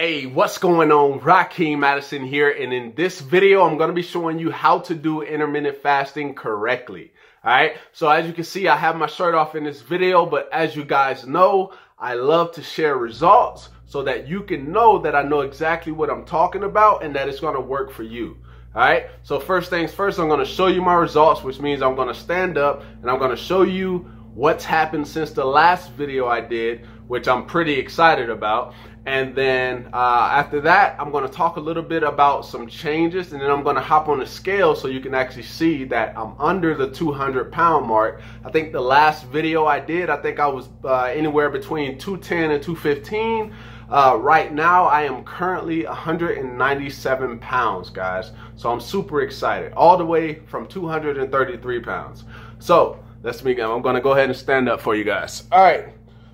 Hey, what's going on? Raheem Madison here, and in this video I'm going to be showing you how to do intermittent fasting correctly. Alright, so as you can see, I have my shirt off in this video, but as you guys know, I love to share results so that you can know that I know exactly what I'm talking about and that it's going to work for you. Alright, so first things first, I'm going to show you my results, which means I'm going to stand up and I'm going to show you what's happened since the last video I did, which I'm pretty excited about. And then after that, I'm going to talk a little bit about some changes, and then I'm going to hop on the scale so you can actually see that I'm under the 200-pound mark. I think the last video I did, I think I was anywhere between 210 and 215. Right now, I am currently 197 pounds, guys. So I'm super excited, all the way from 233 pounds. So let's begin. I'm going to go ahead and stand up for you guys. All right.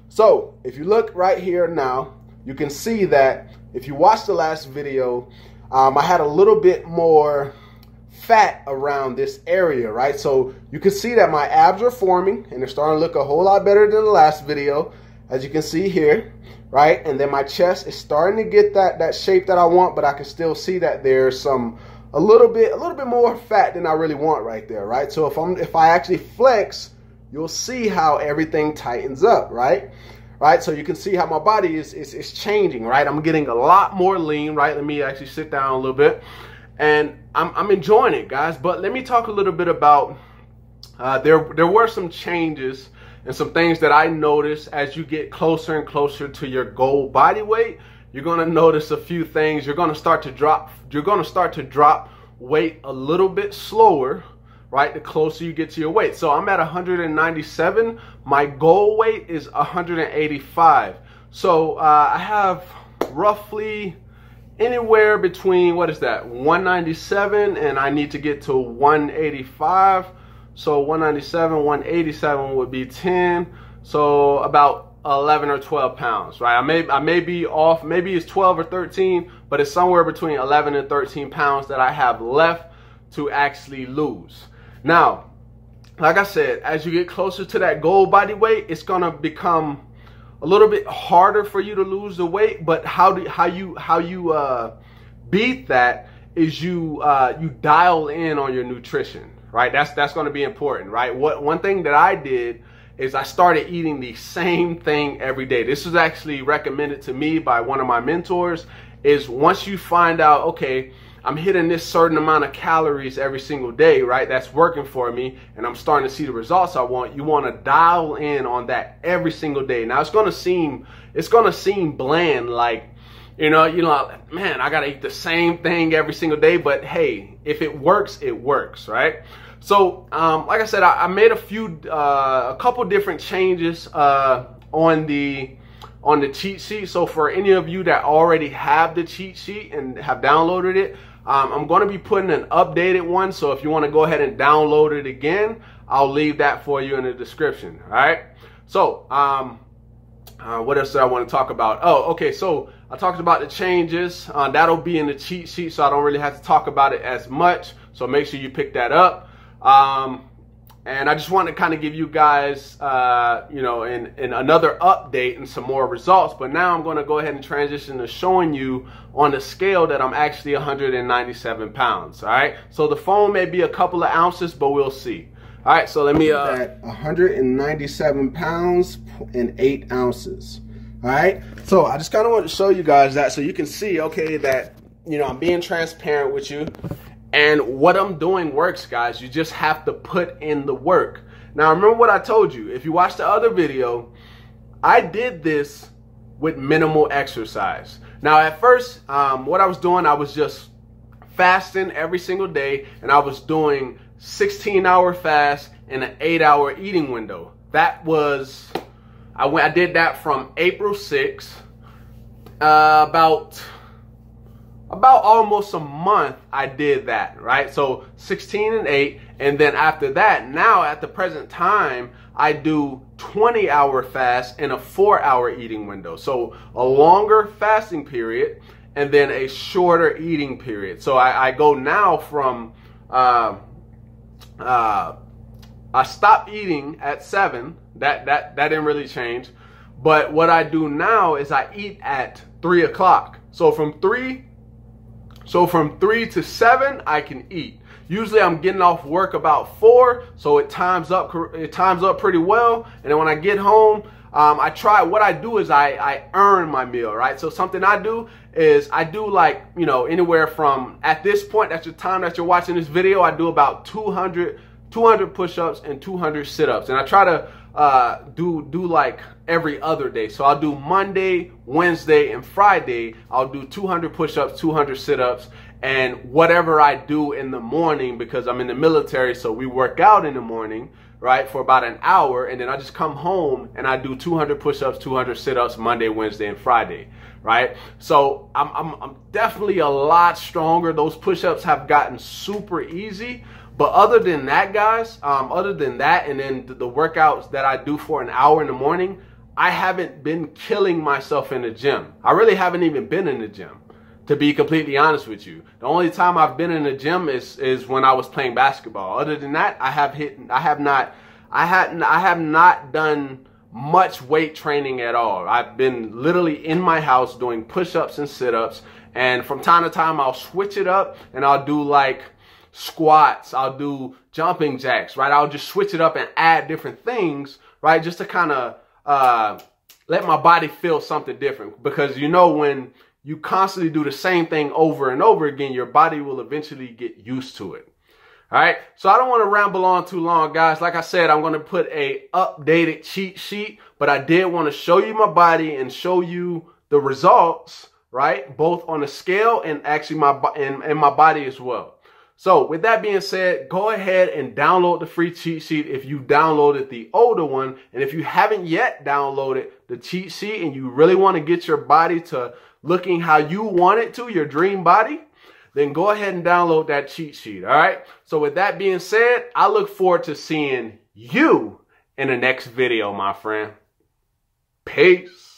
So if you look right here now, you can see that if you watched the last video, I had a little bit more fat around this area, right? So you can see that my abs are forming and they're starting to look a whole lot better than the last video, as you can see here, right? And then my chest is starting to get that shape that I want, but I can still see that there's a little bit more fat than I really want right there, right? So if I actually flex, you'll see how everything tightens up, right? Right, so you can see how my body is changing, right? I'm getting a lot more lean, right? Let me actually sit down a little bit, and I'm enjoying it, guys. But let me talk a little bit about there were some changes and some things that I noticed as you get closer and closer to your goal body weight. You're gonna notice a few things. You're gonna start to drop weight a little bit slower, right, the closer you get to your weight. So I'm at 197. My goal weight is 185. So I have roughly anywhere between, what is that, 197, and I need to get to 185. So 197, 187 would be 10. So about 11 or 12 pounds, right? I may be off, maybe it's 12 or 13, but it's somewhere between 11 and 13 pounds that I have left to actually lose. Now, like I said, as you get closer to that goal body weight, it's gonna become a little bit harder for you to lose the weight. But how you beat that is you dial in on your nutrition, right? That's gonna be important, right? One thing that I did is I started eating the same thing every day. This was actually recommended to me by one of my mentors. Is once you find out, okay, I'm hitting this certain amount of calories every single day, right? That's working for me, and I'm starting to see the results I want. You want to dial in on that every single day. Now it's gonna seem bland, like you know, man, I gotta eat the same thing every single day. But hey, if it works, it works, right? So, like I said, I made a couple different changes on the cheat sheet. So for any of you that already have the cheat sheet and have downloaded it, I'm going to be putting an updated one. So if you want to go ahead and download it again, I'll leave that for you in the description. All right. So what else do I want to talk about? Oh, okay. So I talked about the changes. That'll be in the cheat sheet, so I don't really have to talk about it as much. So make sure you pick that up. And I just want to kind of give you guys, you know, in another update and some more results. But now I'm going to go ahead and transition to showing you on the scale that I'm actually 197 pounds. All right. So the phone may be a couple of ounces, but we'll see. All right. So let me at 197 pounds and 8 ounces. All right. So I just kind of want to show you guys that so you can see, okay, that, you know, I'm being transparent with you. And what I'm doing works, guys. You just have to put in the work. Now, remember what I told you. If you watched the other video, I did this with minimal exercise. Now, at first, what I was doing, I was just fasting every single day, and I was doing 16-hour fast and an 8-hour eating window. That was, I did that from April 6th, about almost a month I did that, right? So 16 and 8, and then after that, now at the present time, I do 20-hour fast and a 4-hour eating window. So a longer fasting period and then a shorter eating period. So I go now from, I stopped eating at 7. That didn't really change. But what I do now is I eat at 3 o'clock. So from 3 to 7, I can eat. Usually I'm getting off work about 4, so it times up pretty well. And then when I get home, what I do is I earn my meal, right? So something I do is I do, like, you know, anywhere from, at this point, that's the time that you're watching this video, I do about 200 push-ups and 200 sit-ups. And I try to do like every other day. So I'll do Monday, Wednesday, and Friday. I'll do 200 push-ups, 200 sit-ups, and whatever I do in the morning, because I'm in the military, so we work out in the morning, right, for about an hour, and then I just come home and I do 200 push-ups, 200 sit-ups Monday, Wednesday, and Friday, right? So I'm definitely a lot stronger. Those push-ups have gotten super easy. But other than that, guys, other than that, and then the workouts that I do for an hour in the morning, I haven't been killing myself in the gym. I really haven't even been in the gym, to be completely honest with you. The only time I've been in the gym is when I was playing basketball. Other than that, I have not done much weight training at all. I've been literally in my house doing push-ups and sit-ups, and from time to time I'll switch it up and I'll do like squats, I'll do jumping jacks, right? I'll just switch it up and add different things, right? Just to kind of let my body feel something different. Because, you know, when you constantly do the same thing over and over again, your body will eventually get used to it. All right. So I don't want to ramble on too long, guys. Like I said, I'm going to put a updated cheat sheet, but I did want to show you my body and show you the results, right? Both on the scale and actually my body as well. So with that being said, go ahead and download the free cheat sheet if you downloaded the older one. And if you haven't yet downloaded the cheat sheet and you really want to get your body to looking how you want it to, your dream body, then go ahead and download that cheat sheet. All right. So with that being said, I look forward to seeing you in the next video, my friend. Peace.